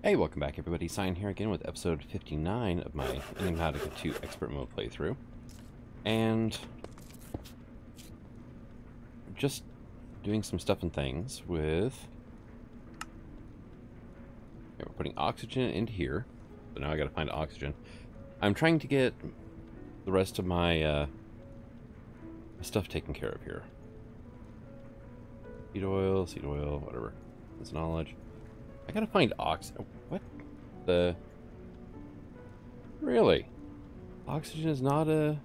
Hey, welcome back everybody. Sign here again with episode 59 of my Enigmatica 2 Expert Mode playthrough. And just doing some stuff and things with... Okay, we're putting oxygen into here. So now I gotta find oxygen. I'm trying to get the rest of my stuff taken care of here. Seed oil, whatever. That's knowledge. I gotta find what the... Really? Oxygen is not a...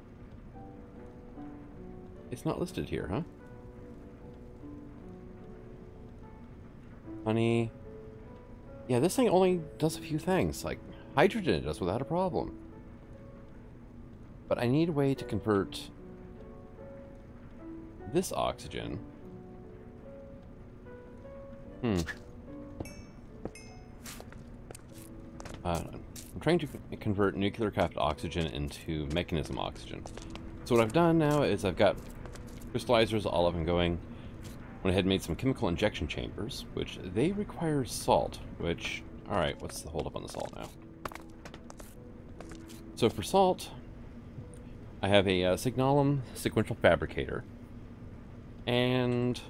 It's not listed here, huh? Honey. Yeah, this thing only does a few things. Like, hydrogen it does without a problem. But I need a way to convert this oxygen. I'm trying to convert nuclear craft oxygen into mechanism oxygen. So what I've done now is I've got crystallizers all up and going. Went ahead and made some chemical injection chambers, which they require salt, which, alright, what's the holdup on the salt now? So for salt, I have a signalum sequential fabricator, and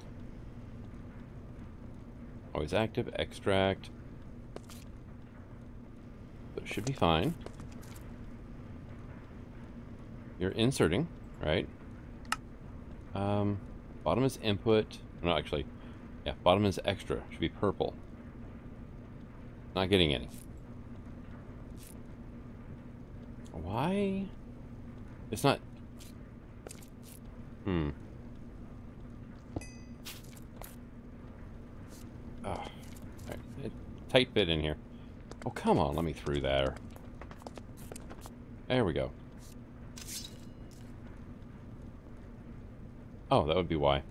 always active, extract. But it should be fine. You're inserting, right? Bottom is input. No, actually, yeah, bottom is extra. Should be purple. Not getting any. Why? It's not... Oh, right. Tight fit in here. Oh, come on, let me through there. There we go. Oh, that would be why.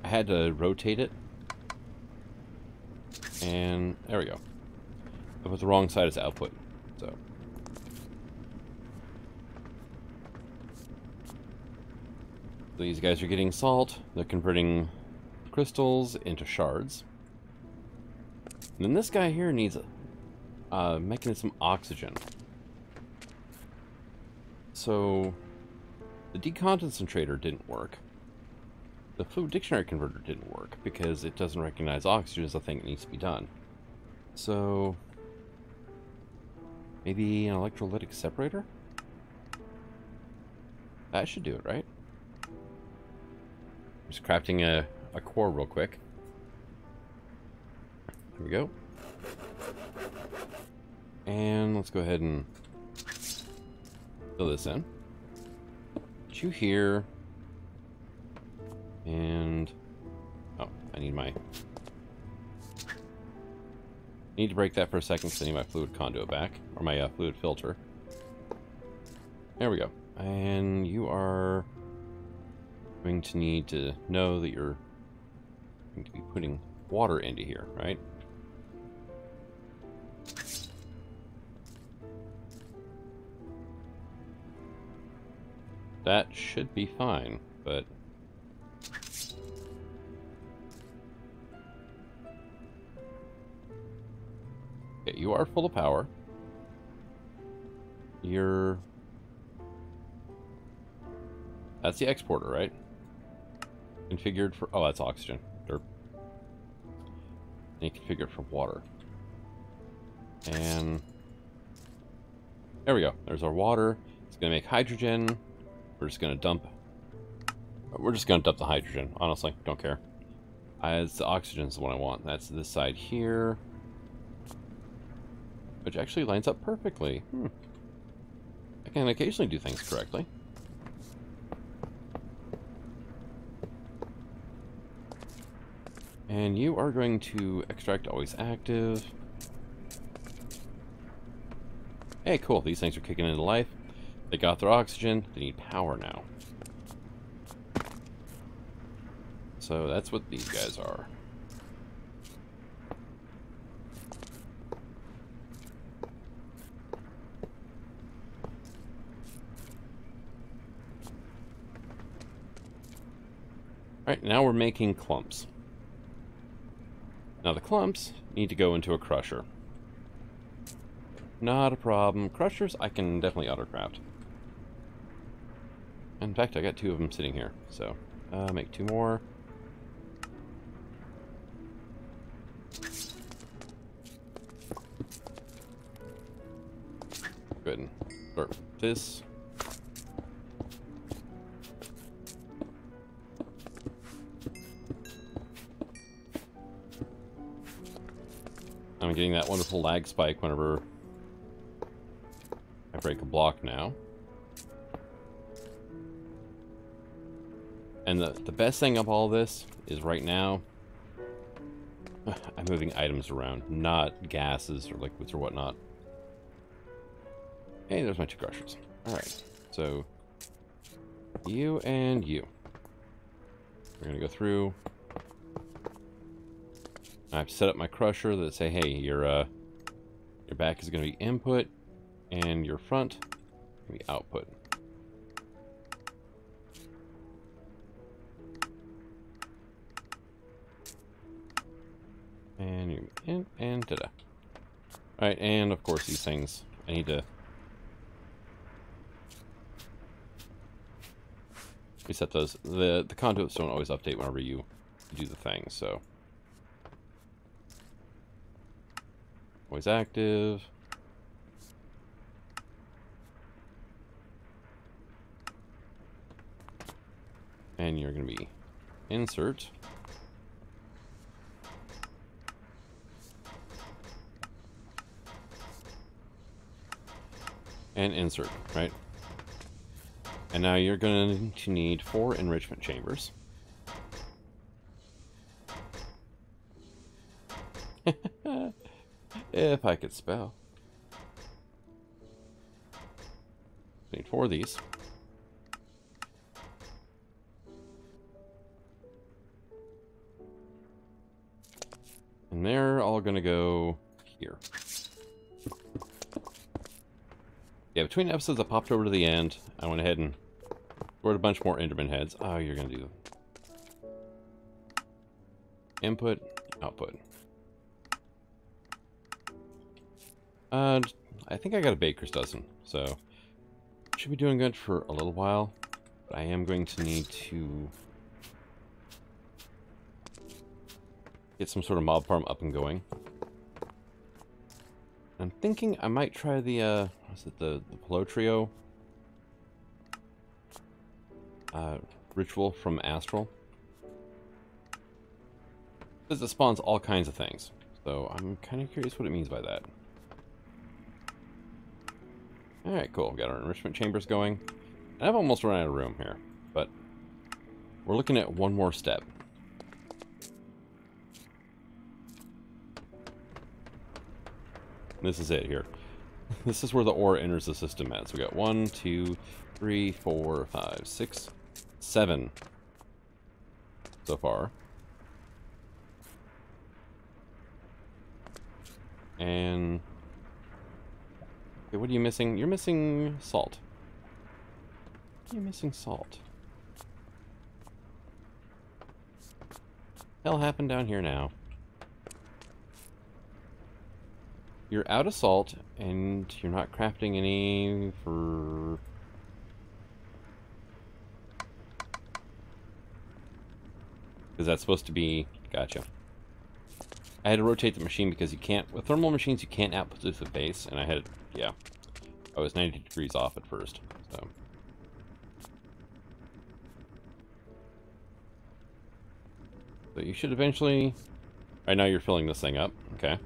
I had to rotate it. And there we go. I put the wrong side as output, so. These guys are getting salt. They're converting crystals into shards. And then this guy here needs mechanism oxygen. So the deconcentrator didn't work. The fluid dictionary converter didn't work because it doesn't recognize oxygen as a thing that needs to be done. So maybe an electrolytic separator? That should do it, right? Just crafting a core real quick. There we go. And let's go ahead and fill this in. Put you here. And... oh, I need my... need to break that for a second because I need my fluid conduit back. Or my fluid filter. There we go. And you are going to need to know that you're going to be putting water into here, right? That should be fine, but... okay, you are full of power. You're... that's the exporter, right? Configured for... oh, that's oxygen. Derp. And you configure it for water. And... there we go. There's our water. It's going to make hydrogen. We're just going to dump the hydrogen, honestly. Don't care. As the oxygen is the one I want. That's this side here. Which actually lines up perfectly. I can occasionally do things correctly. And you are going to extract always active. Hey, cool. These things are kicking into life. They got their oxygen. They need power now. So that's what these guys are. Alright, now we're making clumps. Now the clumps need to go into a crusher. Not a problem. Crushers I can definitely autocraft. In fact, I got 2 of them sitting here, so make 2 more. Good. Start with this. I'm getting that wonderful lag spike whenever I break a block now. And the best thing of all this is right now, I'm moving items around, not gases or liquids or whatnot. Hey, there's my 2 crushers. Alright, so you and you. We're going to go through. I have to set up my crusher that say, hey, your back is going to be input and your front will be output. And you in and ta-da. Alright, and of course these things I need to reset those. The conduits don't always update whenever you do the thing, so always active. And you're going to be insert. And insert, right? And now you're going to need 4 enrichment chambers. If I could spell. Need 4 of these. And they're all going to go here. Yeah, between episodes I popped over to the end. I went ahead and scored a bunch more Enderman heads. Oh, you're going to do input, output. I think I got a baker's dozen, so should be doing good for a little while. But I am going to need to get some sort of mob farm up and going. I'm thinking I might try the what's it, the Pelotrio ritual from Astral. Because it spawns all kinds of things. So I'm kind of curious what it means by that. Alright, cool. We've got our enrichment chambers going. And I've almost run out of room here, but we're looking at one more step. This is it here. This is where the ore enters the system at. So we got 1, 2, 3, 4, 5, 6, 7 so far. And okay, what are you missing? You're missing salt. You're missing salt. Hell happened down here now. You're out of salt, and you're not crafting any for... Because that's supposed to be... Gotcha. I had to rotate the machine because you can't... With thermal machines, you can't output to the base, and I had... Yeah. I was 90 degrees off at first, so... But you should eventually... Right now you're filling this thing up. Okay.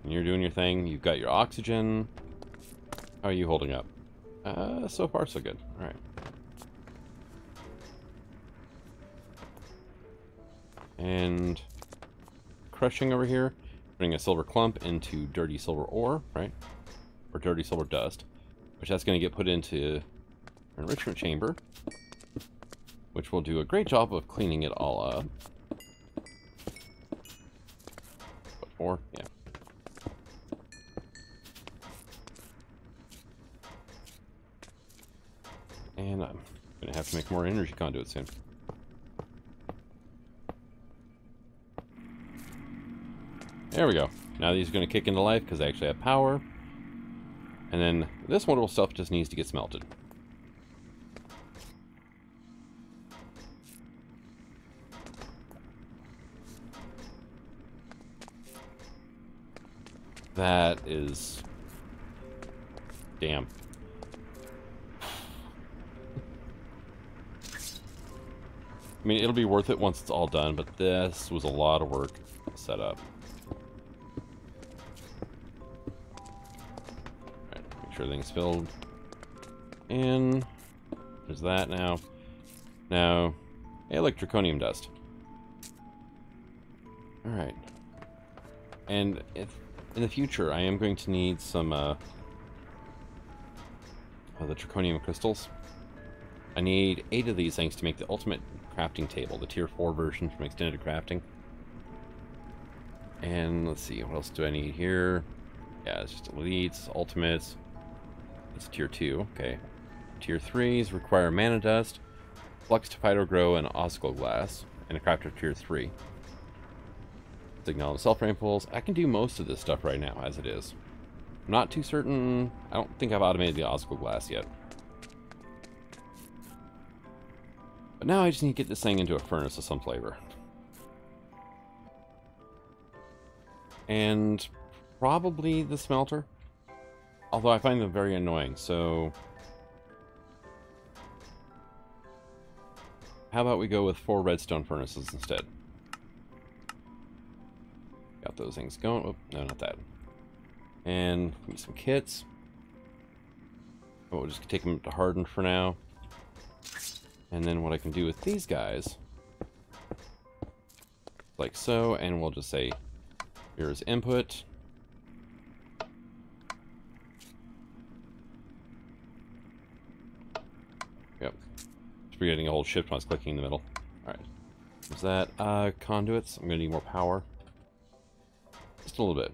And you're doing your thing. You've got your oxygen. How are you holding up? So far so good. Alright. And crushing over here. Putting a silver clump into dirty silver ore, right? Or dirty silver dust. Which that's going to get put into an enrichment chamber. Which will do a great job of cleaning it all up. But 4, yeah. And I'm going to have to make more energy conduits soon. There we go. Now these are going to kick into life because they actually have power. And then this wonderful stuff just needs to get smelted. That is... damn. I mean, it'll be worth it once it's all done, but this was a lot of work to set up. Alright, make sure everything's filled. And there's that now. Now, electroconium dust. Alright. And in the future, I am going to need some of the triconium crystals. I need 8 of these things to make the ultimate crafting table, the tier 4 version from extended crafting. And let's see, what else do I need here? Yeah, it's just elites, ultimates. It's tier 2, okay. Tier 3s require mana dust, flux to phytogrow, and oscillator glass, and a crafter tier 3. Signal and self-frame pulls. I can do most of this stuff right now as it is. I'm not too certain. I don't think I've automated the oscillator glass yet. But now I just need to get this thing into a furnace of some flavor. And probably the smelter. Although I find them very annoying, so... how about we go with 4 redstone furnaces instead? Got those things going. Oh, no, not that. And give me some kits. Oh, we'll just take them to harden for now. And then what I can do with these guys, like so, and we'll just say, here's input. Yep. Just forgetting a whole shift when I was clicking in the middle. Alright. What's that? Conduits. I'm going to need more power. Just a little bit.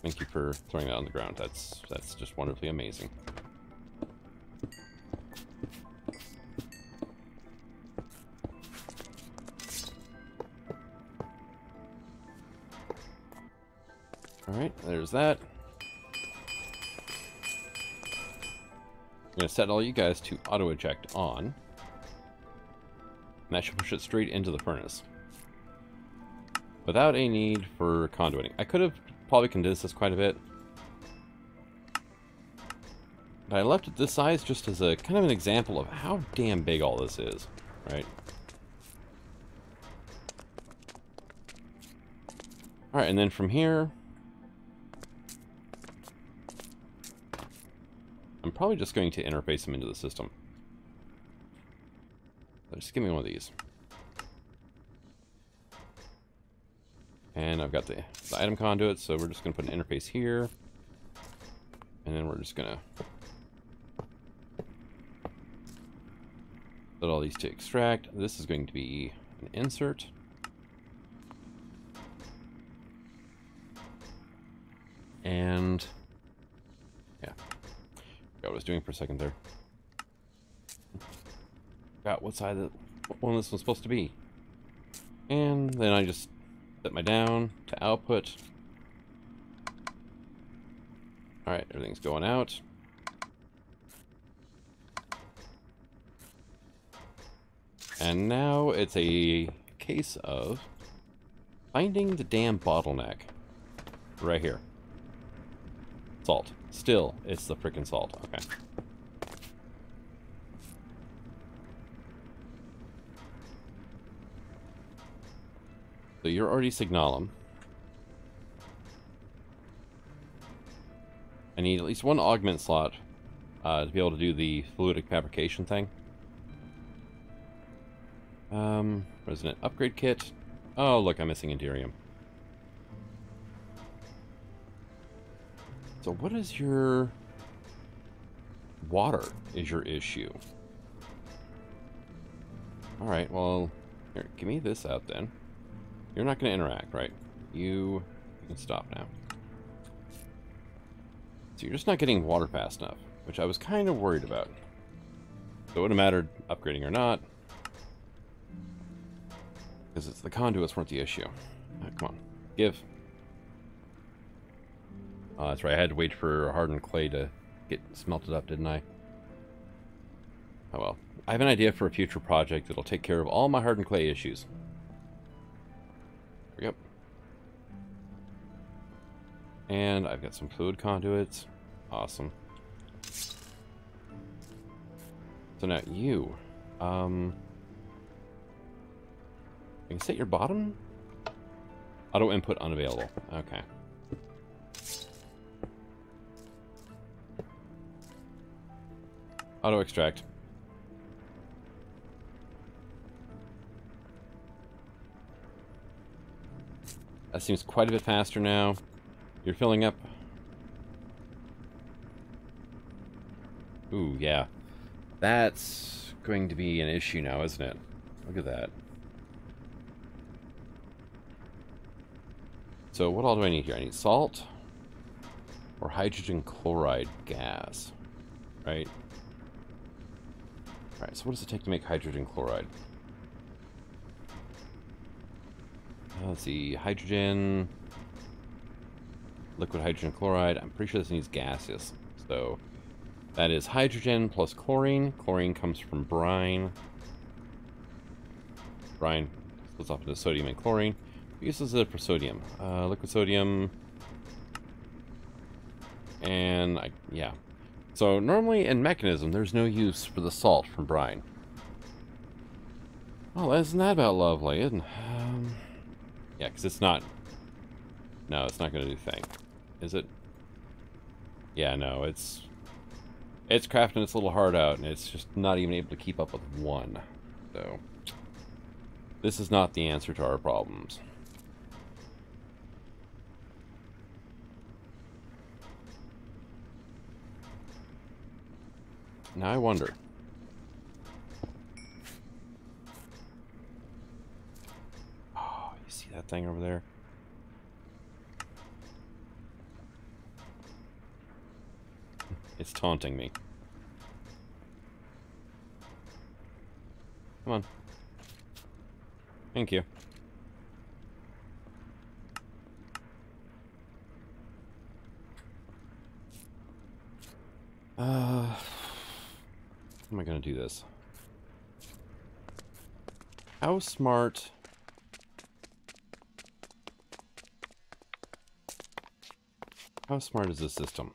Thank you for throwing that on the ground. That's just wonderfully amazing. Alright, there's that. I'm going to set all you guys to auto-eject on. And that should push it straight into the furnace. Without a need for conduiting. I could have probably condensed this quite a bit. But I left it this size just as a kind of an example of how damn big all this is, right? Alright, and then from here, I'm probably just going to interface them into the system. So just give me one of these. And I've got the item conduit, so we're just going to put an interface here. And then we're just going to put all these to extract. This is going to be an insert. And yeah, forgot what I was doing for a second there. Forgot what side of what one this was supposed to be. And then I just set my down to output. Alright, everything's going out. And now it's a case of finding the damn bottleneck. Right here. Salt. Still, it's the frickin' salt. Okay. So you're already signalum. I need at least one augment slot to be able to do the fluidic fabrication thing. Resident upgrade kit. Oh, look, I'm missing Enderium. So what is your... water is your issue. Alright, well, here, give me this out then. You're not going to interact, right? You can stop now. So you're just not getting water fast enough, which I was kind of worried about. So it would have mattered upgrading or not, because it's the conduits weren't the issue. Come on, give. Oh, that's right, I had to wait for hardened clay to get smelted up, didn't I? Oh well. I have an idea for a future project that'll take care of all my hardened clay issues. There we go. And I've got some fluid conduits. Awesome. So now you, I can set your bottom? Auto input unavailable. Okay. Auto extract. That seems quite a bit faster now. You're filling up. Ooh, yeah. That's going to be an issue now, isn't it? Look at that. So what all do I need here? I need salt or hydrogen chloride gas, right? All right, so what does it take to make hydrogen chloride? Let's see, hydrogen, liquid hydrogen chloride. I'm pretty sure this needs gaseous. So that is hydrogen plus chlorine. Chlorine comes from brine. Brine splits off into sodium and chlorine. What use is it for sodium? Liquid sodium. And, yeah. So normally in mechanism, there's no use for the salt from brine. Well, isn't that about lovely, isn't it? Yeah, because it's not... No, it's not going to do thing. Is it? Yeah, no, it's crafting its little heart out, and it's just not even able to keep up with one. So, this is not the answer to our problems. Now I wonder. Oh, you see that thing over there? It's taunting me. Come on. Thank you. How am I gonna do this? How smart... How smart is this system?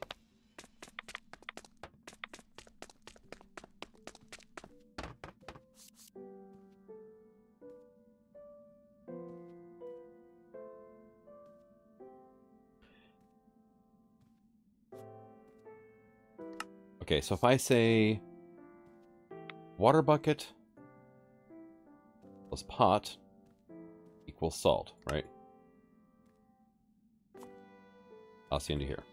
Okay, so if I say water bucket plus pot equals salt, right? I'll see into here.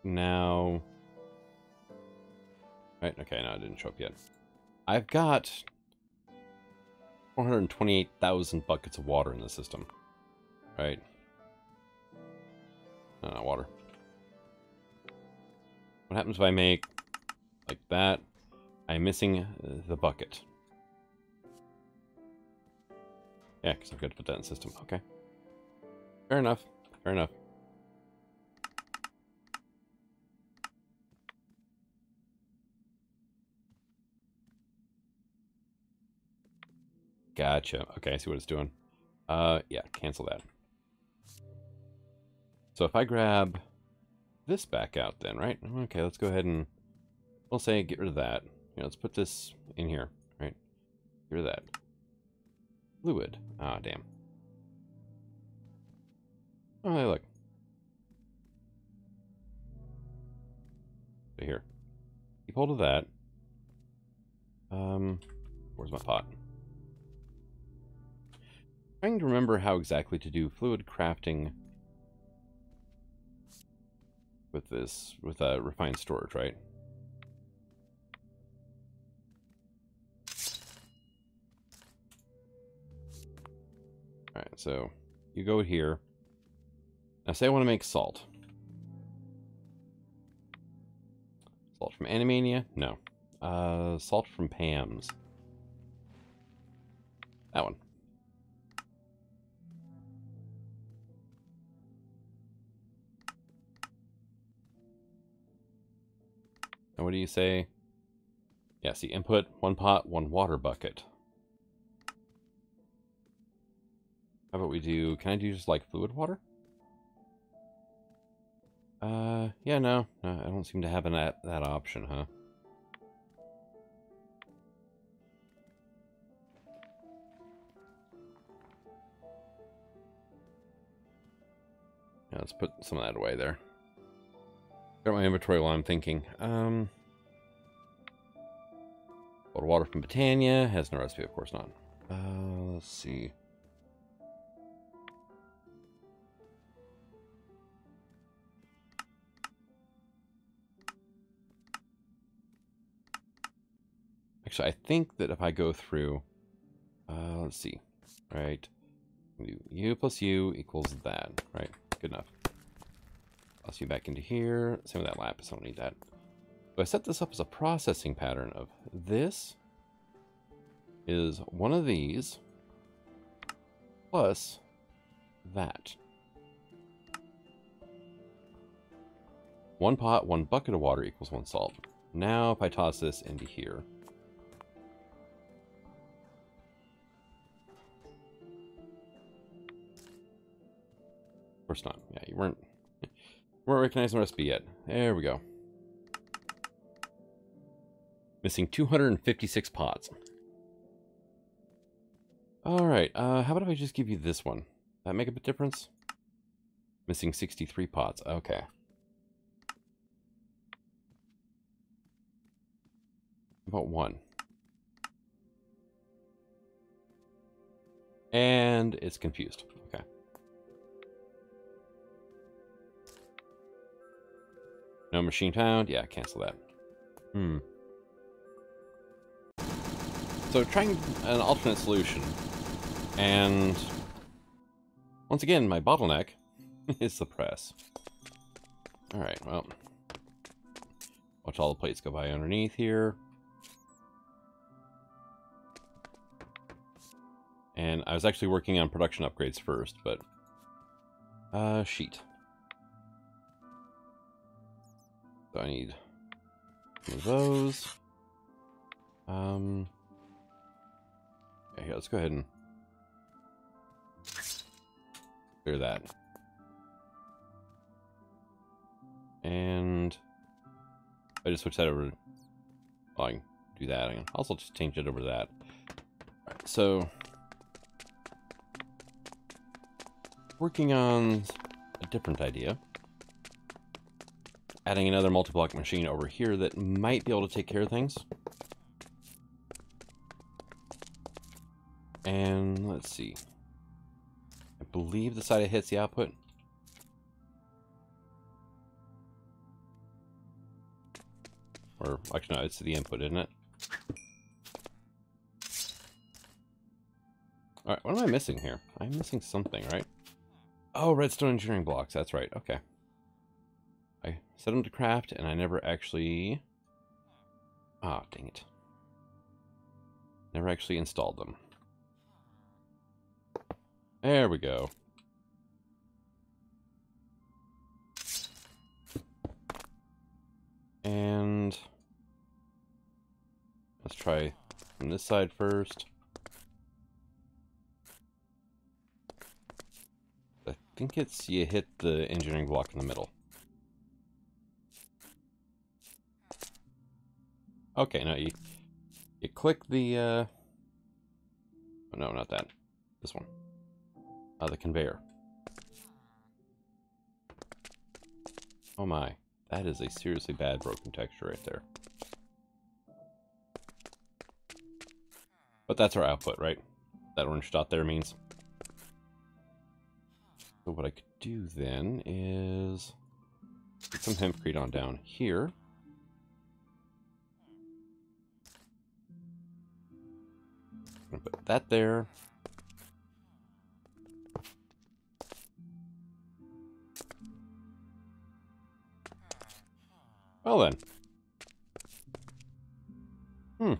Now, right, okay, no, it didn't show up yet. I've got 428,000 buckets of water in the system, right? No, not water. What happens if I make like that? I'm missing the bucket. Yeah, because I've got to put that in the system. Okay. Fair enough. Fair enough. Gotcha. Okay, I see what it's doing. Yeah, cancel that. So if I grab this back out then, right? Okay, let's go ahead and we'll say get rid of that. You know, let's put this in here, right? Get rid of that. Fluid. Ah, damn. Oh, hey, look. So here. Keep hold of that. Where's my pot? Trying to remember how exactly to do fluid crafting with this, with refined storage, right? Alright, so you go here. Now say I want to make salt. Salt from Animania? No. Salt from Pam's. That one. And what do you say? Yeah, see, input, 1 pot, 1 water bucket. How about we do, can I do just like fluid water? Yeah, no, I don't seem to have that option, huh? Yeah, let's put some of that away there. Got my inventory while I'm thinking. Bottled water from Britannia. Has no recipe, of course not. Let's see. Actually, I think that if I go through... let's see. Right. U plus U equals that. Right. Good enough. Toss you back into here. Same with that lapis. I don't need that. So I set this up as a processing pattern of this is one of these plus that. 1 pot, 1 bucket of water equals 1 salt. Now if I toss this into here. Of course not. Yeah, you weren't recognizing the recipe yet. There we go. Missing 256 pots. Alright, how about if I just give you this one? That make a bit difference? Missing 63 pots. Okay. About 1. And it's confused. Okay. No machine found. Yeah, cancel that. So trying an alternate solution. And once again, my bottleneck is the press. Alright, well. Watch all the plates go by underneath here. And I was actually working on production upgrades first, but... sheet. So I need some of those. Yeah, here, let's go ahead and clear that. And I just switch that over. Well, I can do that. I can also just change it over to that. Right, so working on a different idea. Adding another multi-block machine over here that might be able to take care of things. And let's see. I believe the side it hits the output. Or actually no, it's the input, isn't it? Alright, what am I missing here? I'm missing something, right? Oh, redstone engineering blocks, that's right, okay. I set them to craft and I never actually... Ah, dang it. Never actually installed them. There we go. And let's try from this side first. I think it's you hit the engineering block in the middle. Okay, no, you click the oh, no, not that. This one. The conveyor. Oh my. That is a seriously bad broken texture right there. But that's our output, right? That orange dot there means. So what I could do then is get some hempcrete on down here. I'm gonna put that there. Well then.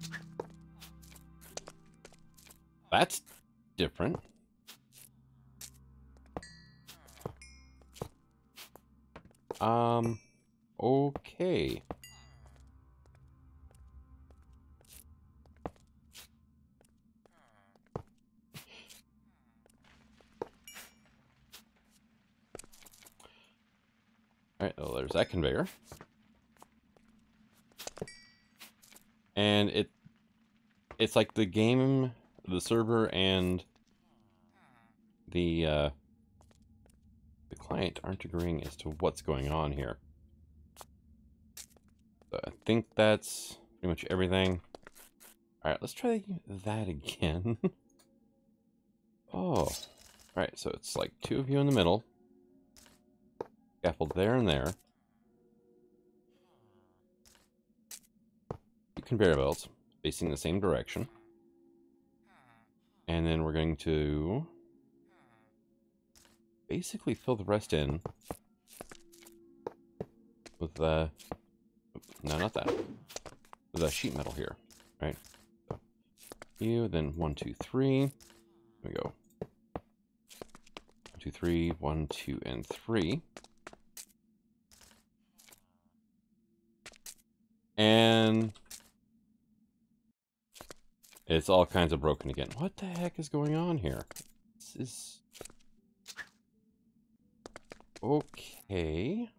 That's different. Okay. Alright, well, there's that conveyor. And it's like the game, the server, and the client aren't agreeing as to what's going on here. So I think that's pretty much everything. Alright, let's try that again. Oh. Alright, so it's like two of you in the middle. Scaffold there and there. Two conveyor belts facing the same direction. And then we're going to basically fill the rest in with no, not that. With a sheet metal here, right? So you, then 1, 2, 3. There we go. 1, 2, 3, 1, 2, and 3. And it's all kinds of broken again. What the heck is going on here? This is... Okay.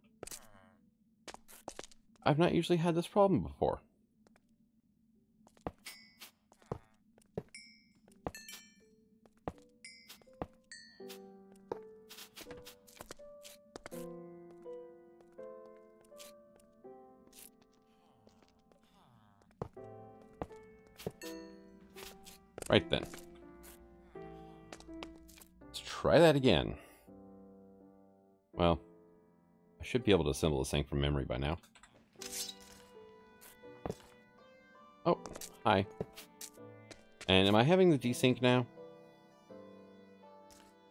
I've not usually had this problem before. Right then. Let's try that again. Well, I should be able to assemble this thing from memory by now. Oh, hi. And am I having the desync now?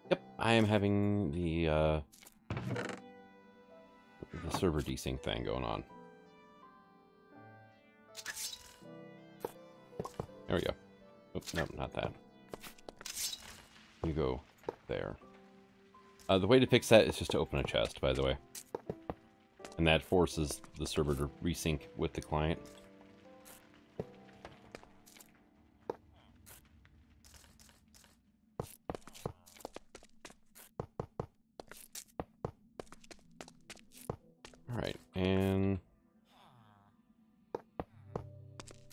Yep, I am having the server desync thing going on. There we go. Oops, nope, not that. You go there. The way to fix that is just to open a chest, by the way. And that forces the server to resync with the client. Alright, and...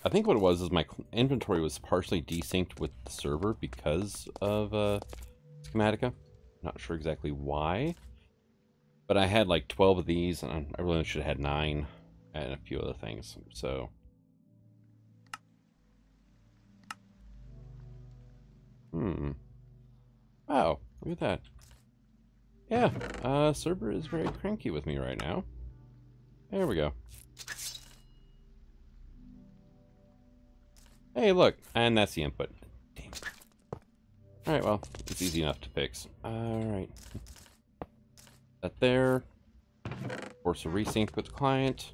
I think what it was is my inventory was partially desynced with the server because of Enigmatica. Not sure exactly why. But I had like 12 of these, and I really should have had 9 and a few other things. So... Wow, look at that. Yeah, server is very cranky with me right now. There we go. Hey, look, and that's the input. Damn. Alright, well, it's easy enough to fix. Alright. That there. Force a resync with the client.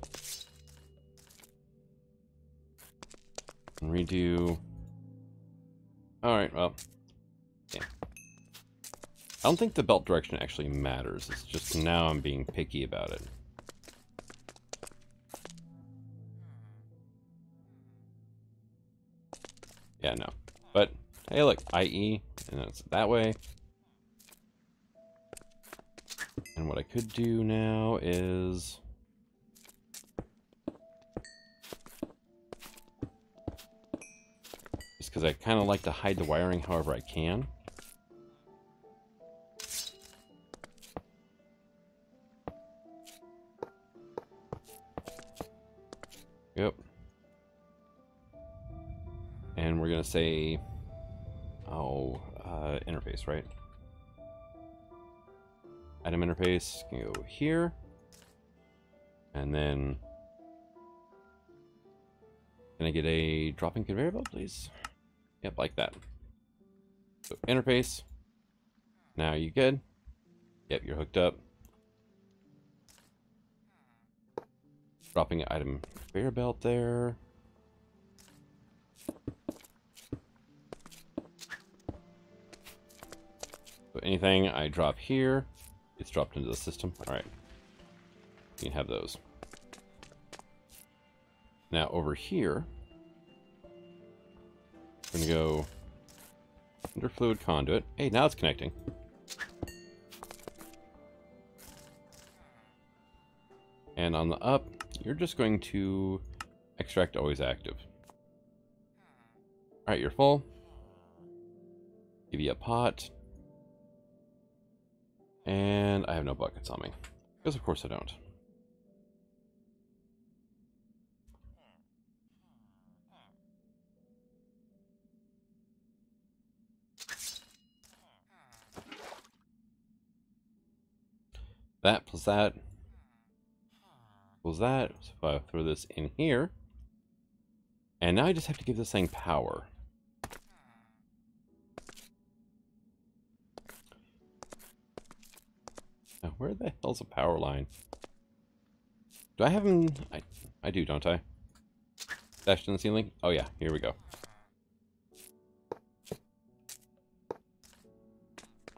And redo. Alright, well. Yeah. I don't think the belt direction actually matters. It's just now I'm being picky about it. Yeah, no. But, hey, look, IE, and it's that way. And what I could do now is... just because I kind of like to hide the wiring however I can. Yep. And we're going to say, interface, right? Item interface can go here. And then, can I get a drop-in conveyor belt, please? Yep, like that. So, interface. Now you good? Yep, you're hooked up. Dropping item conveyor belt there. So anything I drop here, it's dropped into the system. Alright. You can have those. Now over here, we're going to go under fluid conduit. Hey, now it's connecting. And on the up, you're just going to extract always active. Alright, you're full. Give you a pot. And I have no buckets on me. Because of course I don't. That plus that equals that. So if I throw this in here. And now I just have to give this thing power. Now, where the hell's a power line? Do I have them? I do, don't I? Dashed in the ceiling? Oh yeah, here we go.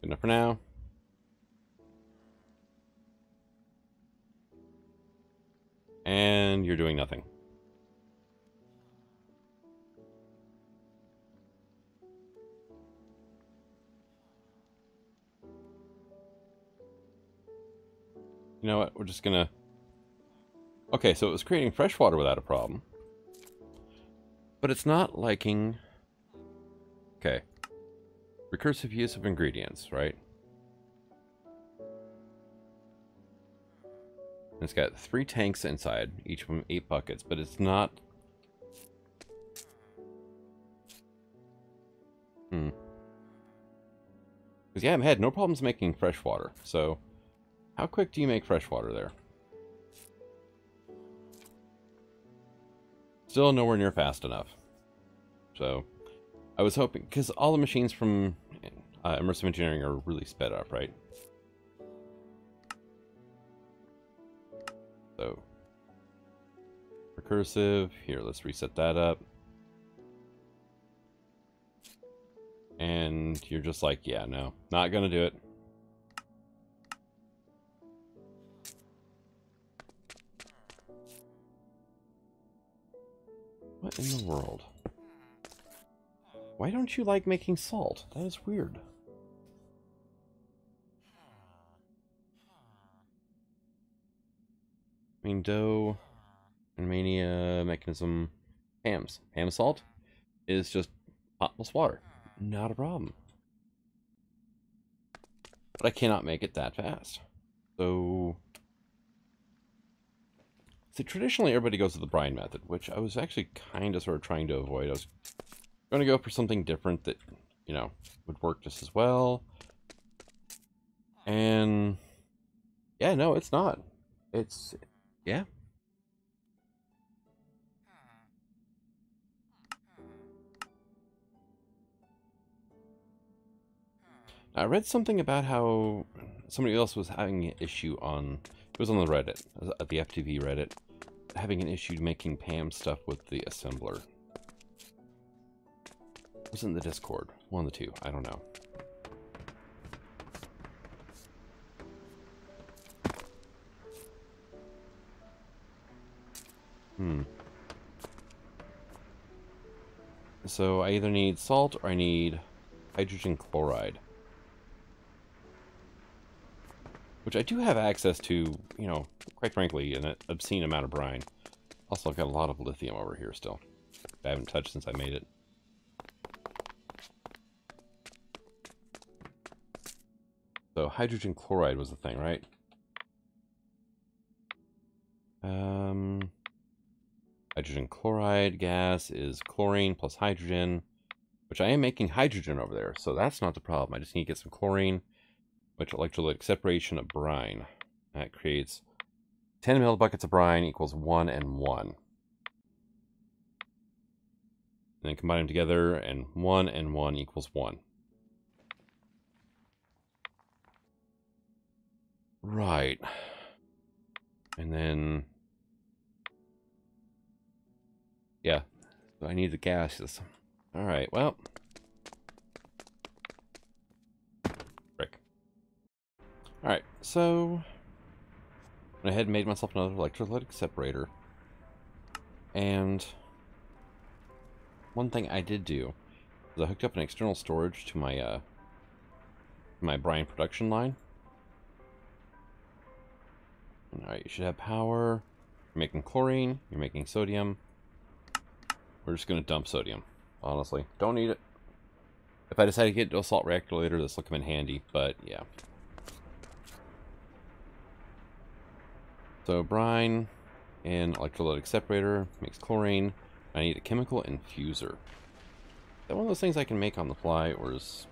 Good enough for now. And you're doing nothing. You know what? We're just gonna... Okay, so it was creating fresh water without a problem. But it's not liking... Okay. Recursive use of ingredients, right? And it's got 3 tanks inside, each of them 8 buckets, but it's not... Because yeah, I've had no problems making fresh water, so... How quick do you make fresh water there? Still nowhere near fast enough. So, I was hoping... Because all the machines from Immersive Engineering are really sped up, right? So, recursive. Here, let's reset that up. And you're just like, yeah, no, not gonna do it. What in the world? Why don't you like making salt? That is weird. I mean, dough, and mania mechanism, hams. Ham salt is just pot plus water. Not a problem. But I cannot make it that fast. So... See, traditionally everybody goes to the brine method, which I was actually kind of sort of trying to avoid. I was going to go for something different that, you know, would work just as well. And... yeah, no, it's not. It's... yeah. I read something about how somebody else was having an issue on... It was on the Reddit, at the FTV Reddit, having an issue making Pam stuff with the assembler. It was in the Discord. One of the two. I don't know. So I either need salt or I need hydrogen chloride. Which I do have access to, you know, quite frankly, an obscene amount of brine. Also, I've got a lot of lithium over here still. I haven't touched since I made it. So hydrogen chloride was the thing, right? Hydrogen chloride gas is chlorine plus hydrogen, which I am making hydrogen over there, so that's not the problem. I just need to get some chlorine, which electrolytic separation of brine. That creates 10 millibuckets of brine equals 1 and 1. And then combine them together, and 1 and 1 equals 1. Right. And then I need the gases. Alright, well. Frick. Alright, so went ahead and made myself another electrolytic separator. And one thing I did do is I hooked up an external storage to my brine production line. Alright, you should have power. You're making chlorine, you're making sodium. We're just going to dump sodium, honestly. Don't need it. If I decide to get a salt reactor later, this will come in handy, but yeah. So brine and electrolytic separator makes chlorine. I need a chemical infuser. Is that one of those things I can make on the fly, or is...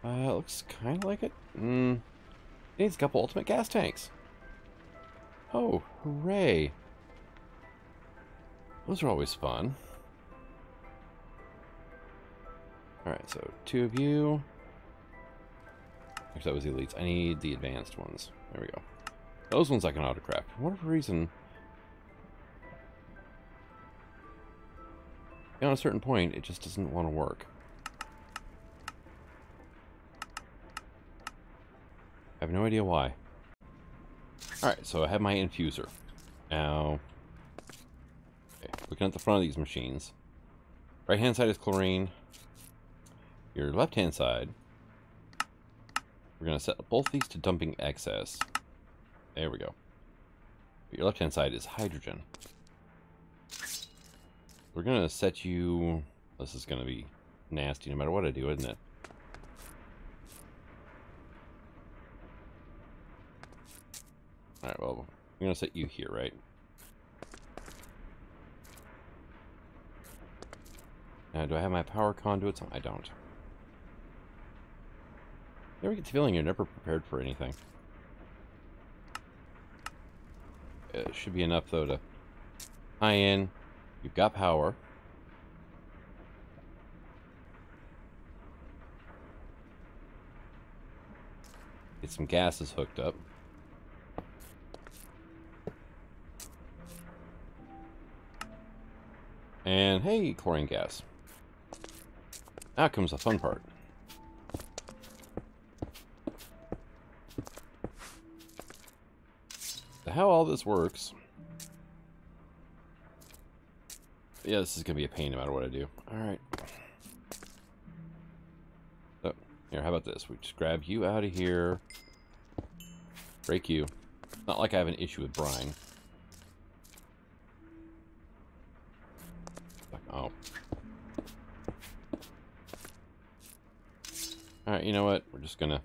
it looks kind of like it. It needs a couple ultimate gas tanks. Oh, hooray. Those are always fun. Alright, so 2 of you. Actually, that was the elites. I need the advanced ones. There we go. Those ones I can autocraft. For whatever reason, beyond a certain point, it just doesn't want to work. I have no idea why. Alright, so I have my infuser. Now, okay, looking at the front of these machines. Right hand side is chlorine. Your left hand side, we're going to set both these to dumping excess. There we go. Your left hand side is hydrogen. We're going to set you... This is going to be nasty no matter what I do, isn't it? Alright, well, I'm going to set you here, right? Now, do I have my power conduits? I don't. You ever get the feeling you're never prepared for anything? It should be enough, though, to tie in. You've got power. Get some gases hooked up. And, hey, chlorine gas. Now comes the fun part. How all this works. Yeah, this is going to be a pain no matter what I do. Alright. So, here, how about this? We just grab you out of here. Break you. It's not like I have an issue with brine. Oh. Alright, you know what? We're just going to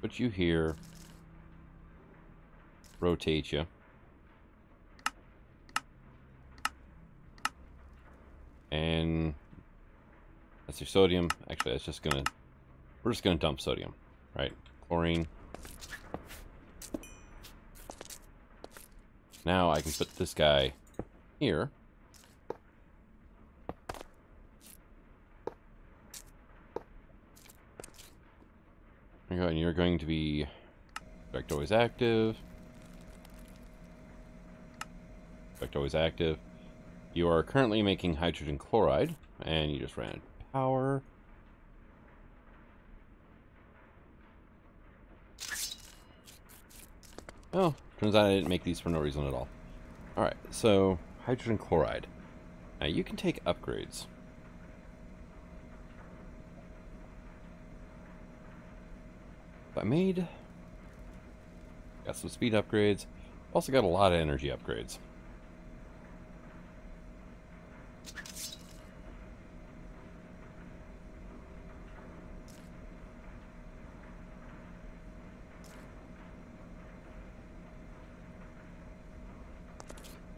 put you here. Rotate you. And that's your sodium. Actually, that's just gonna... We're just gonna dump sodium. Right? Chlorine. Now I can put this guy here. There you go, and you're going to be direct always active. Direct always active. You are currently making hydrogen chloride, and you just ran out of power. Oh, turns out I didn't make these for no reason at all. Alright, so hydrogen chloride. Now you can take upgrades. I made... Got some speed upgrades. Also got a lot of energy upgrades.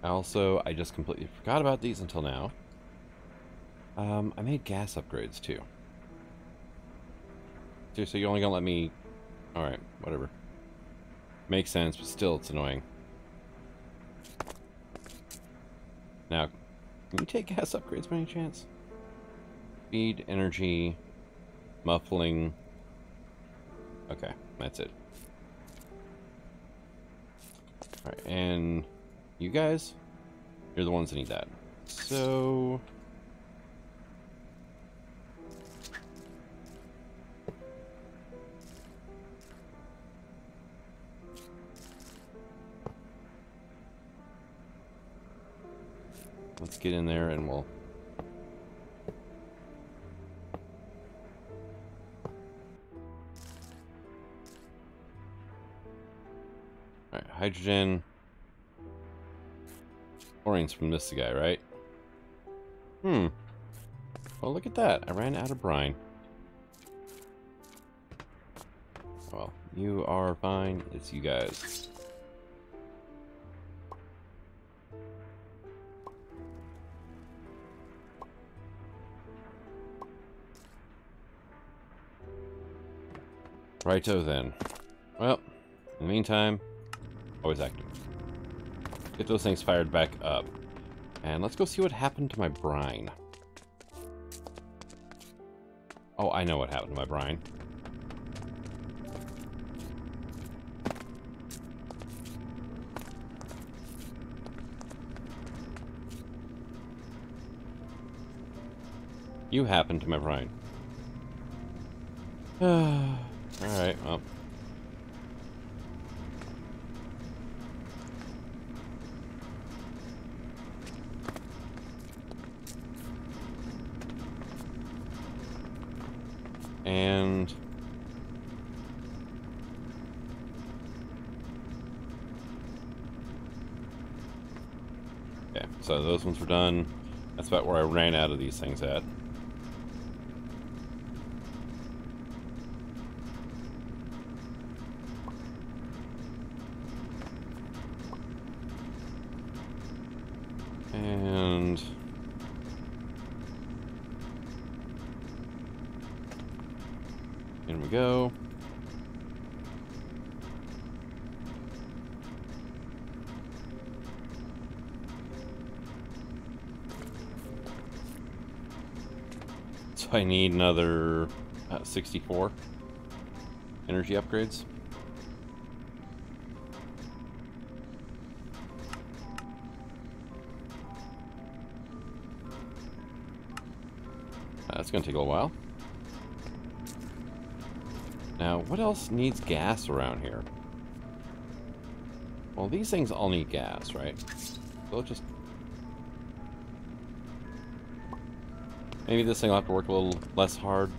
Also, I just completely forgot about these until now. I made gas upgrades too. Seriously, you're only gonna let me... Alright, whatever. Makes sense, but still, it's annoying. Now, can you take gas upgrades by any chance? Speed, energy, muffling. Okay, that's it. Alright, and you guys, You're the ones that need that. So... let's get in there and we'll... Alright, hydrogen. Chlorine's from this guy, right? Well, look at that. I ran out of brine. Well, you are fine. It's you guys. Righto then. Well, in the meantime, always active. Get those things fired back up. And let's go see what happened to my brine. Oh, I know what happened to my brine. You happened to my brine. Alright, well. And... okay, so those ones were done. That's about where I ran out of these things at. And... in we go. So I need another 64 energy upgrades. That's going to take a little while. Now, what else needs gas around here? Well, these things all need gas, right? So let's just... maybe this thing will have to work a little less hard.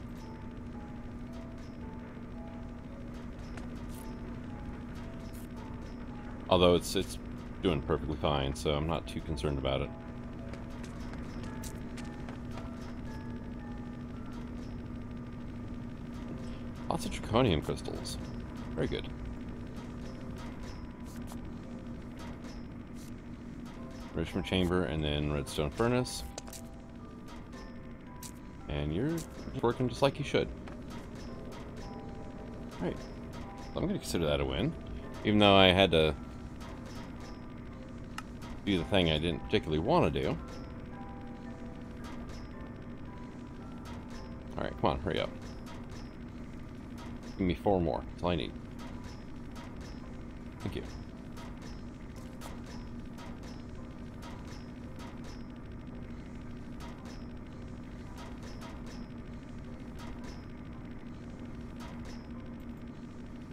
Although it's doing perfectly fine, so I'm not too concerned about it. Lots of draconium crystals. Very good. Enrichment Chamber and then Redstone Furnace. And you're working just like you should. Right. I'm going to consider that a win. Even though I had to do the thing I didn't particularly want to do. Alright, come on, hurry up. Give me 4 more. That's all I need. Thank you.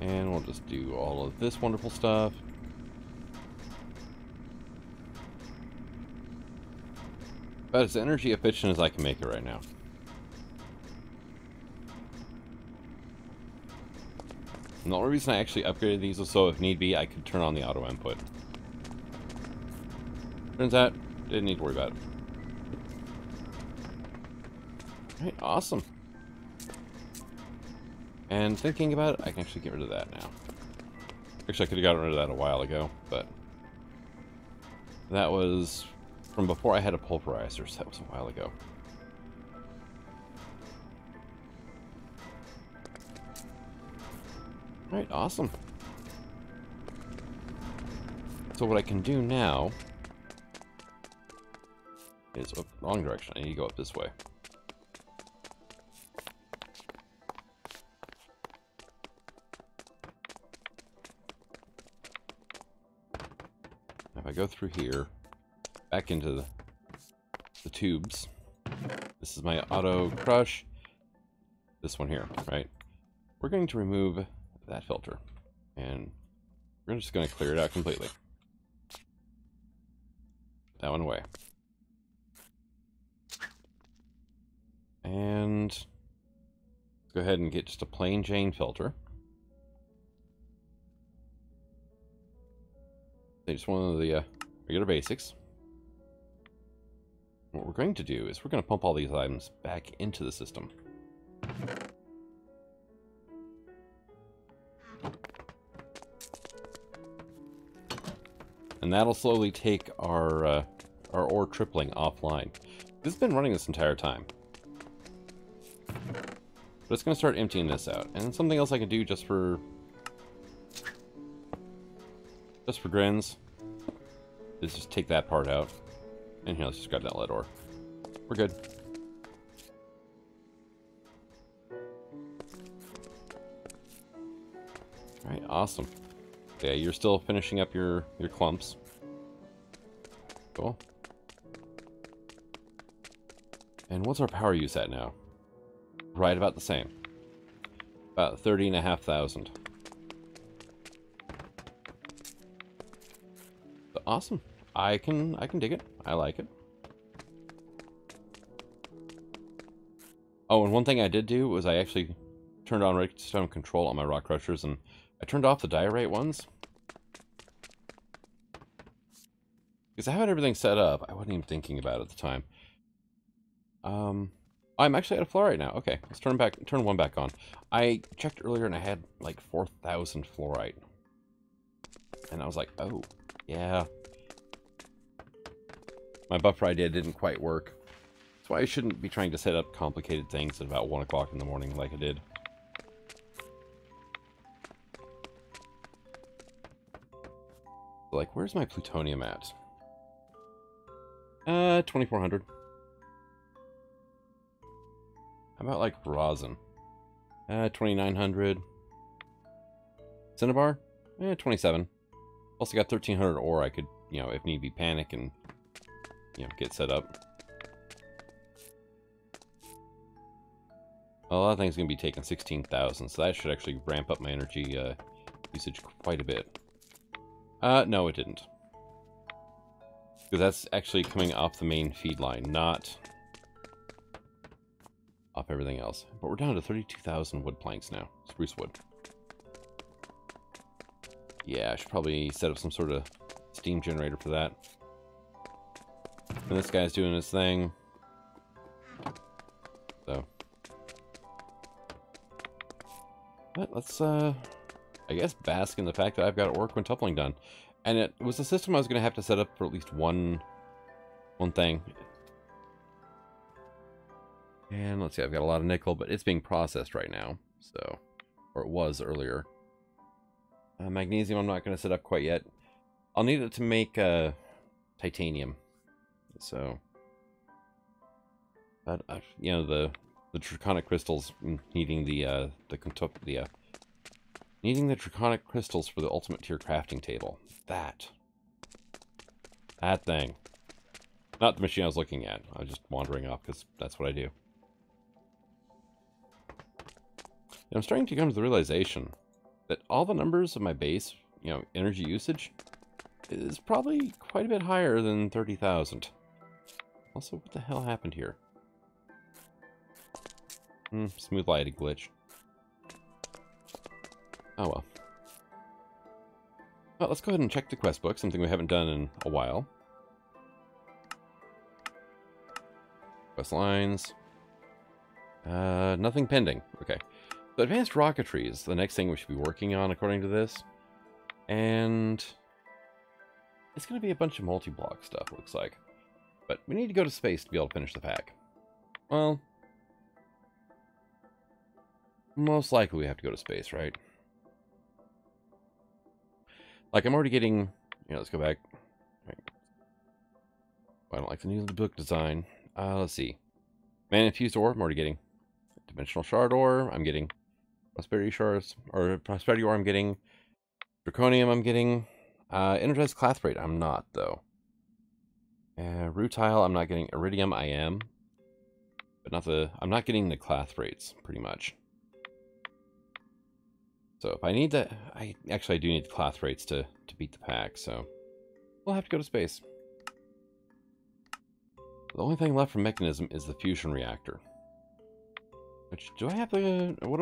And we'll just do all of this wonderful stuff. About as energy efficient as I can make it right now. And the only reason I actually upgraded these was so if need be, I could turn on the auto input. Turns out, didn't need to worry about it. Alright, awesome. And thinking about it, I can actually get rid of that now. Actually, I could have gotten rid of that a while ago, but that was from before I had a pulverizer, so that was a while ago. Alright, awesome. So what I can do now is... oh, wrong direction. I need to go up this way. If I go through here, back into the tubes. This is my auto crush. This one here, right? We're going to remove that filter. And we're just going to clear it out completely. That one away. And let's go ahead and get just a plain Jane filter. Just one of the regular basics. What we're going to do is we're going to pump all these items back into the system. And that'll slowly take our ore tripling offline. This has been running this entire time. But it's going to start emptying this out. And something else I can do just for grins is just take that part out. And here, let's just grab that lead ore. We're good. Alright, awesome. Yeah, you're still finishing up your clumps. Cool. And what's our power use at now? Right about the same. About 30,500. Awesome. I can dig it. I like it. Oh, and one thing I did do was I actually turned on redstone control on my rock crushers, and I turned off the diorite ones. Because I had everything set up. I wasn't even thinking about it at the time. I'm actually out of fluorite now. Okay, let's turn one back on. I checked earlier and I had like 4,000 fluorite. And I was like, oh, yeah. My buffer idea didn't quite work. That's why I shouldn't be trying to set up complicated things at about 1 o'clock in the morning like I did. Like, where's my plutonium at? 2,400. How about, like, rosin? 2,900. Cinnabar? 27. Also got 1,300 ore I could, you know, if need be, panic and, you know, get set up. Well, a lot of things are going to be taking 16,000, so that should actually ramp up my energy usage quite a bit. No, it didn't. Because that's actually coming off the main feed line, not off everything else. But we're down to 32,000 wood planks now. Spruce wood. Yeah, I should probably set up some sort of steam generator for that. And this guy's doing his thing. So. But let's, I guess, bask in the fact that I've got ore quintupling done. And it was a system I was going to have to set up for at least one thing. And let's see, I've got a lot of nickel, but it's being processed right now. So, or it was earlier. Magnesium I'm not going to set up quite yet. I'll need it to make titanium. So, but you know, the draconic crystals needing the needing the draconic crystals for the ultimate tier crafting table. That thing. Not the machine I was looking at. I was just wandering off because that's what I do. And I'm starting to come to the realization that all the numbers of my base, you know, energy usage, is probably quite a bit higher than 30,000. Also, what the hell happened here? Smooth lighting glitch. Oh well. Well, let's go ahead and check the quest book, something we haven't done in a while. Quest lines. Nothing pending. Okay. So advanced rocketry is the next thing we should be working on according to this. And it's going to be a bunch of multi-block stuff, looks like. But we need to go to space to be able to finish the pack. Well, most likely we have to go to space, right? Like, I'm already getting... You know, let's go back. Right. I don't like the new book design. Let's see. Man-infused ore, I'm already getting. Dimensional shard ore, I'm getting. Prosperity shards, or prosperity ore, I'm getting. Draconium, I'm getting. Energized clathrate, I'm not, though. Rutile, I'm not getting. Iridium, I am. But not the... I'm not getting the clath rates, pretty much. So if I need that... I do need the clath rates to beat the pack, so... We'll have to go to space. The only thing left from Mechanism is the fusion reactor. Which, do I have the... What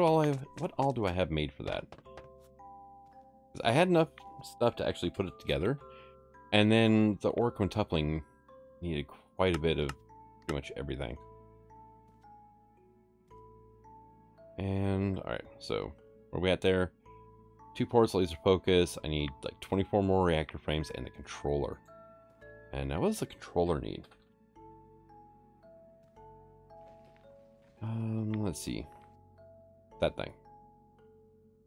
all do I have made for that? 'Cause I had enough stuff to actually put it together. And then the ore quintupling needed quite a bit of pretty much everything. And, alright, so where are we at there? 2 ports, laser focus. I need like 24 more reactor frames and the controller. And now what does the controller need? Let's see. That thing.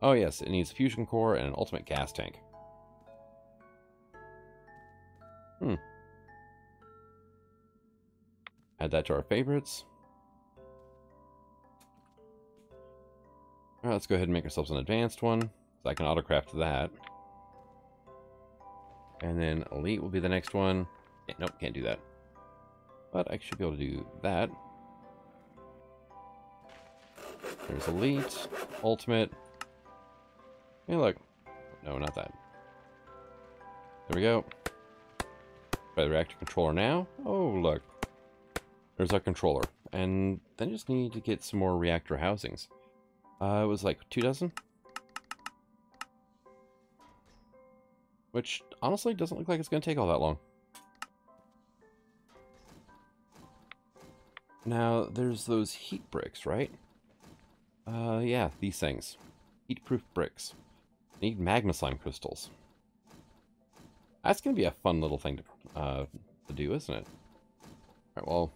Oh yes, it needs a fusion core and an ultimate gas tank. Add that to our favorites. Alright, let's go ahead and make ourselves an advanced one, so I can autocraft that. And then Elite will be the next one. Nope, can't do that. But I should be able to do that. There's Elite, Ultimate. Hey, look. No, not that. There we go. Try the reactor controller now. Oh, look. There's our controller. And then just need to get some more reactor housings. It was like 2 dozen. Which, honestly, doesn't look like it's going to take all that long. Now, there's those heat bricks, right? Yeah, these things. Heat-proof bricks. Need magma slime crystals. That's going to be a fun little thing to do, isn't it? Alright, well...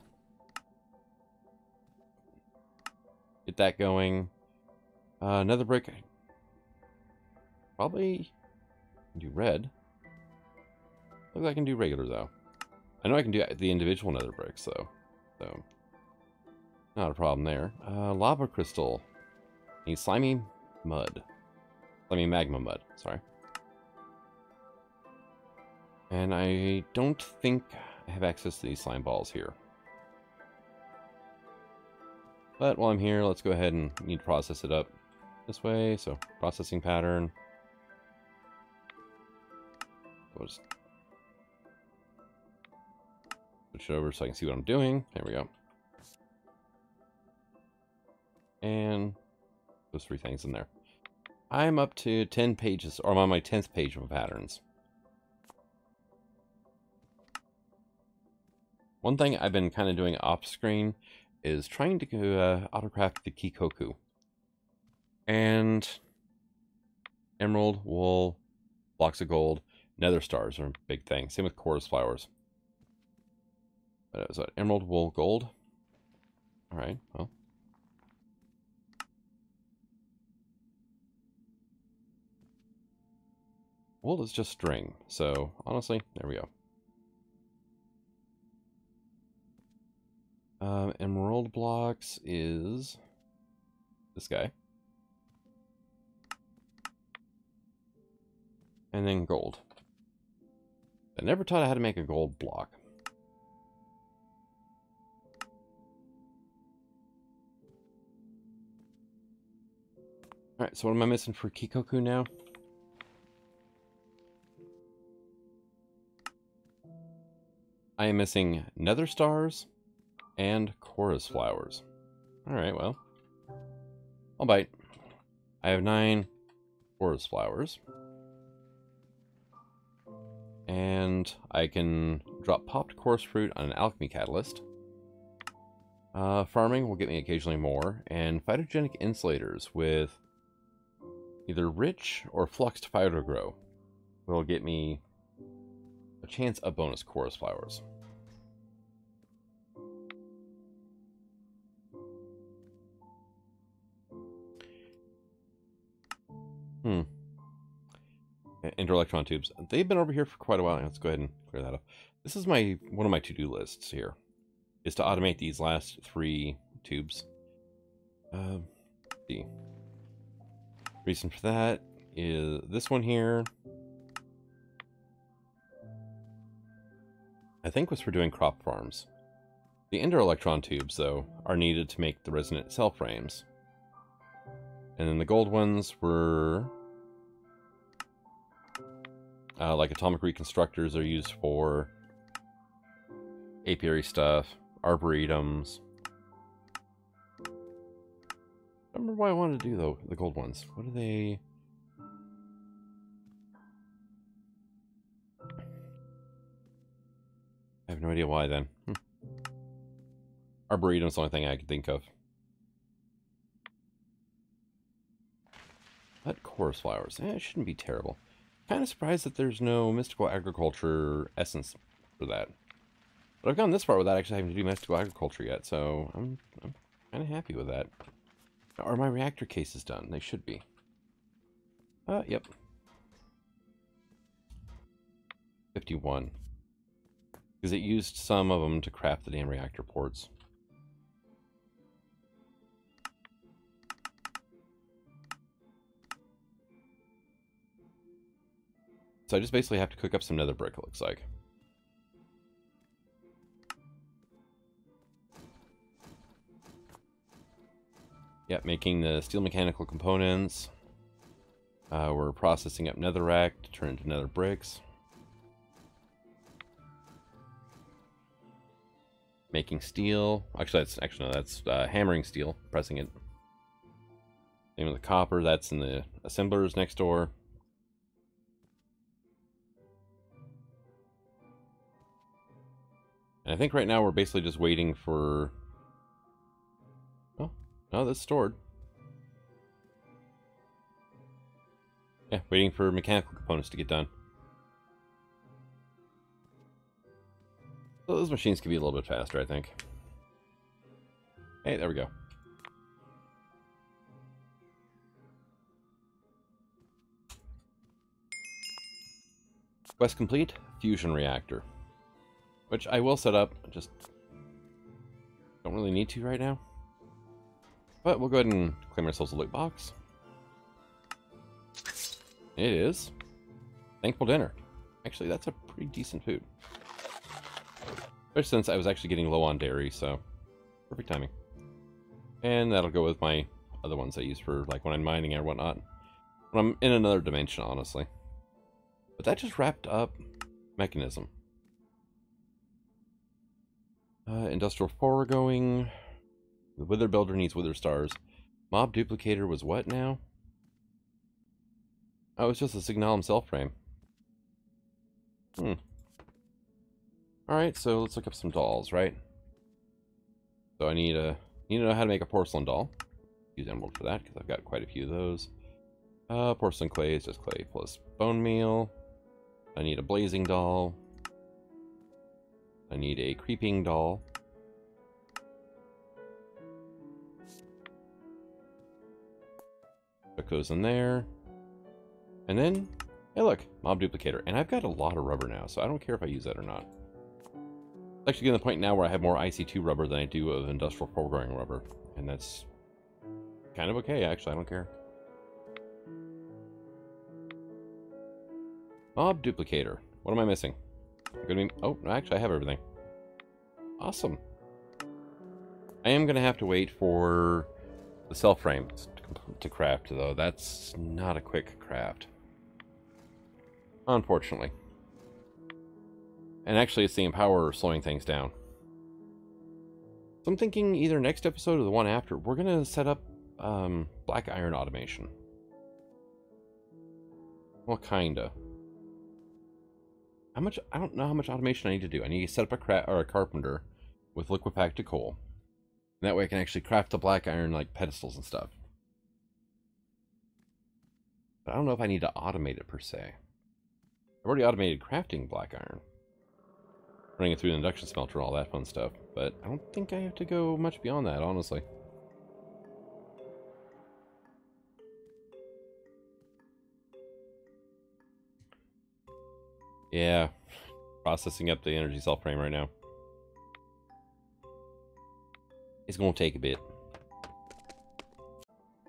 Get that going. Another brick. Probably do red. Looks like I can do regular, though. I know I can do the individual nether bricks, though. So, not a problem there. Lava crystal. Need slimy mud. Slimy magma mud, sorry. And I don't think I have access to these slime balls here. But while I'm here, let's go ahead and need to process it up this way. So, processing pattern. We'll just switch it over so I can see what I'm doing. There we go. And those 3 things in there. I'm up to 10 pages, or I'm on my 10th page of patterns. One thing I've been kind of doing off screen is trying to autocraft the Kikoku. And emerald, wool, blocks of gold, nether stars are a big thing. Same with chorus flowers. But it was what, emerald, wool, gold? Alright, well. Wool is just string, so honestly, there we go. Emerald blocks is this guy. And then gold. I never taught how to make a gold block. Alright, so what am I missing for Kikoku now? I am missing nether stars and chorus flowers. Alright, well. I'll bite. I have 9 chorus flowers. And I can drop popped chorus fruit on an alchemy catalyst. Farming will get me occasionally more. And phytogenic insulators with either rich or fluxed phytogrow will get me a chance of bonus chorus flowers. Ender electron tubes. They've been over here for quite a while. Let's go ahead and clear that up. This is one of my to-do lists here, is to automate these last 3 tubes. Let's see. Reason for that is this one here. I think was for doing crop farms. The ender electron tubes, though, are needed to make the resonant cell frames. And then the gold ones were... like atomic reconstructors are used for apiary stuff, arboretums. I don't remember what I wanted to do, though, the gold ones. What are they... I have no idea why, then. Arboretum's the only thing I could think of. But chorus flowers. It shouldn't be terrible. Kind of surprised that there's no mystical agriculture essence for that. But I've gone this far without actually having to do mystical agriculture yet, so I'm kind of happy with that. Are my reactor cases done? They should be. Yep. 51. Because it used some of them to craft the damn reactor ports. So I just basically have to cook up some nether brick, it looks like. Yep, making the steel mechanical components. We're processing up netherrack to turn into nether bricks. Making steel. That's hammering steel, pressing it. Same with the copper, that's in the assemblers next door. And I think right now we're basically just waiting for... Oh, no, that's stored. Yeah, waiting for mechanical components to get done. So those machines can be a little bit faster, I think. Hey, there we go. Quest complete, fusion reactor. Which I will set up, just don't really need to right now. But we'll go ahead and claim ourselves a loot box. It is thankful dinner. Actually, that's a pretty decent food. Especially since I was actually getting low on dairy, so perfect timing. And that'll go with my other ones I use for like when I'm mining or whatnot. When I'm in another dimension, honestly. But that just wrapped up mechanism. Industrial foregoing. The wither builder needs wither stars. Mob duplicator was what now? Oh, it's just a signalum cell frame. Alright, so let's look up some dolls, right? So I need to know how to make a porcelain doll. Use emerald for that, because I've got quite a few of those. Porcelain clay is just clay plus bone meal. I need a blazing doll. I need a creeping doll. Put those in there. And then, hey look, mob duplicator. And I've got a lot of rubber now, so I don't care if I use that or not. It's actually getting to the point now where I have more IC2 rubber than I do of industrial foregoing rubber. And that's kind of okay, actually, I don't care. Mob duplicator. What am I missing? Oh, actually, I have everything. Awesome. I am going to have to wait for the cell frames to craft, though. That's not a quick craft. Unfortunately. And actually, it's the Empower slowing things down. So I'm thinking either next episode or the one after, we're going to set up black iron automation. Well, kinda. How much? I don't know how much automation I need to do. I need to set up a carpenter with liquefacted coal. And that way I can actually craft the black iron like pedestals and stuff. But I don't know if I need to automate it per se. I've already automated crafting black iron. Running it through the induction smelter and all that fun stuff. But I don't think I have to go much beyond that, honestly. Yeah, processing up the energy cell frame right now. It's going to take a bit.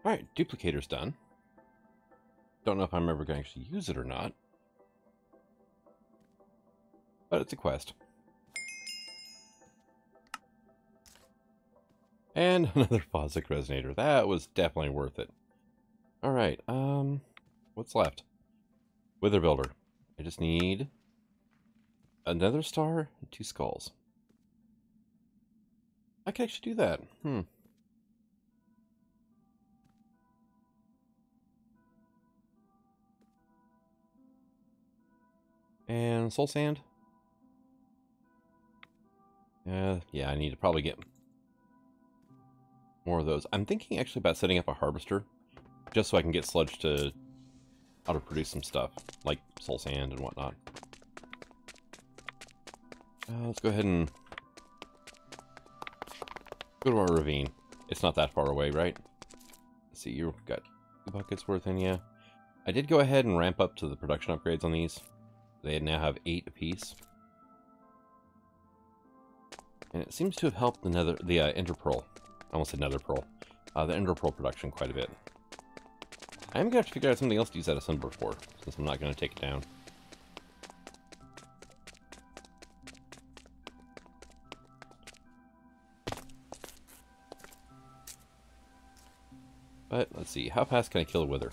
Alright, duplicator's done. Don't know if I'm ever going to actually use it or not. But it's a quest. And another posic resonator. That was definitely worth it. Alright, what's left? Wither Builder. I just need another star and 2 skulls. I can actually do that. And soul sand. Yeah, I need to probably get more of those. I'm thinking actually about setting up a harvester, just so I can get sludge to auto-produce some stuff, like soul sand and whatnot. Let's go ahead and go to our ravine. It's not that far away, right? Let's see, you've got 2 buckets worth in you. I did go ahead and ramp up to the production upgrades on these. They now have 8 apiece. And it seems to have helped the ender pearl. I almost said nether pearl. The ender pearl production quite a bit. I'm going to have to figure out something else to use that assembler for, since I'm not going to take it down. But, let's see, how fast can I kill a wither?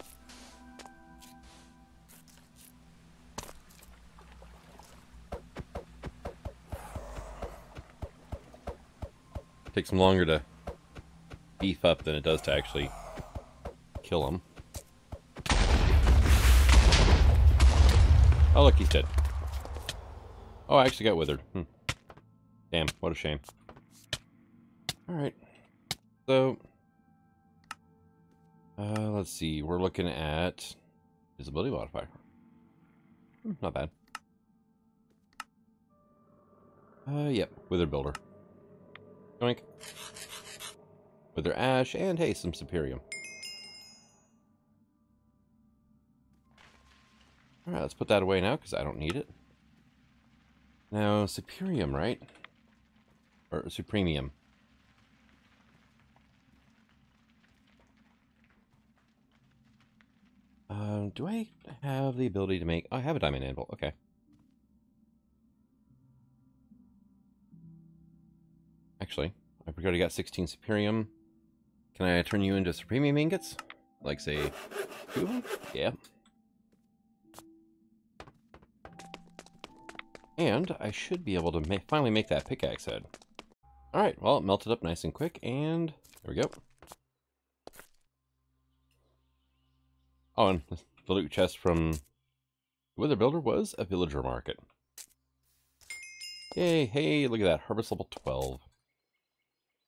It takes them longer to beef up than it does to actually kill them. Oh, look, he's dead. Oh, I actually got withered. Damn, what a shame. Alright. So, let's see. We're looking at visibility modifier. Not bad. Yep, wither builder. Doink. Wither ash, and hey, some superium. Alright, let's put that away now, because I don't need it. Now, superium, right? Or supremium. Do I have the ability to make... Oh, I have a diamond anvil. Okay. Actually, I forgot I got 16 superium. Can I turn you into supremium ingots? Like, say, 2 of them? Yeah. And I should be able to finally make that pickaxe head. Alright, well, it melted up nice and quick, and there we go. Oh, and the loot chest from the Wither Builder was a villager market. Yay, hey, look at that, harvest level 12.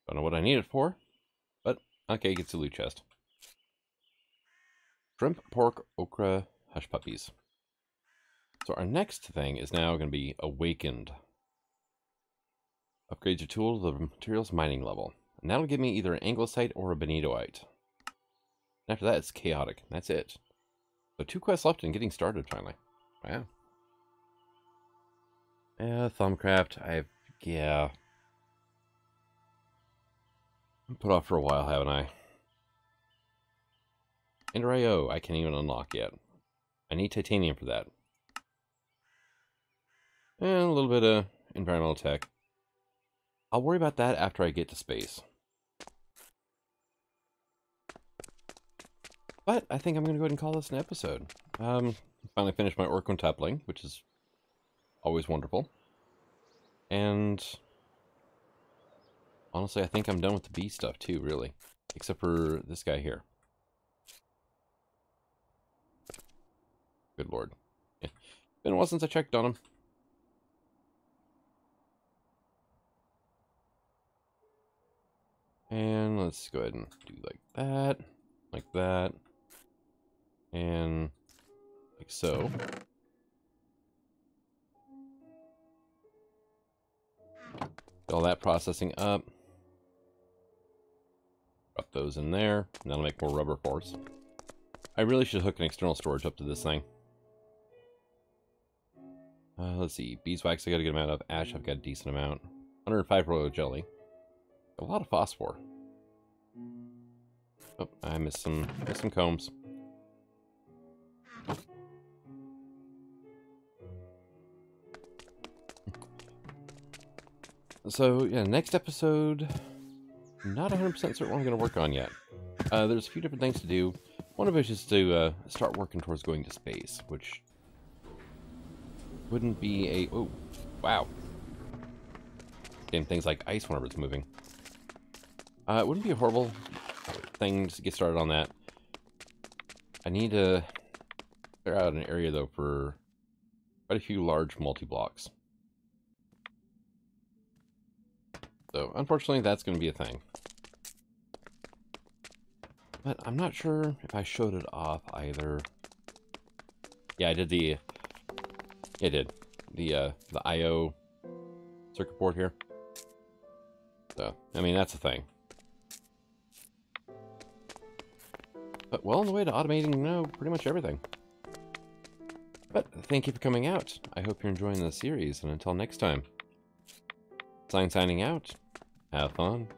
Don't know what I need it for, but okay, gets a loot chest. Shrimp, pork, okra, hush puppies. So our next thing is now going to be Awakened. Upgrades your tool to the materials mining level. And that'll give me either an anglosite or a bonitoite. And after that, it's chaotic. That's it. So 2 quests left and getting started finally. Wow. Yeah, Thumbcraft. Yeah. Put off for a while, haven't I? Ender IO, I can't even unlock yet. I need titanium for that. And a little bit of environmental tech. I'll worry about that after I get to space. But I think I'm going to go ahead and call this an episode. Finally finished my ore quintupling, which is always wonderful. And honestly, I think I'm done with the bee stuff too, really. Except for this guy here. Good lord. Yeah. Been a while since I checked on him. And let's go ahead and do like that, and like so. Get all that processing up. Drop those in there, and that'll make more rubber force. I really should hook an external storage up to this thing. Let's see, beeswax I got a good amount of, ash I've got a decent amount, 105 royal jelly, a lot of phosphor. Oh, I missed some combs. So yeah, next episode not 100% certain what I'm going to work on yet. There's a few different things to do. One of which is to start working towards going to space, which wouldn't be a... Oh, wow. Getting things like ice whenever it's moving. It wouldn't be a horrible thing to get started on that. I need to clear out an area, though, for quite a few large multi-blocks. So, unfortunately, that's going to be a thing. But I'm not sure if I showed it off either. Yeah, I did the... Yeah, I did. The I.O. circuit board here. So, I mean, that's a thing. But well on the way to automating, you know, pretty much everything. But thank you for coming out. I hope you're enjoying the series, and until next time. Signing out. Have fun.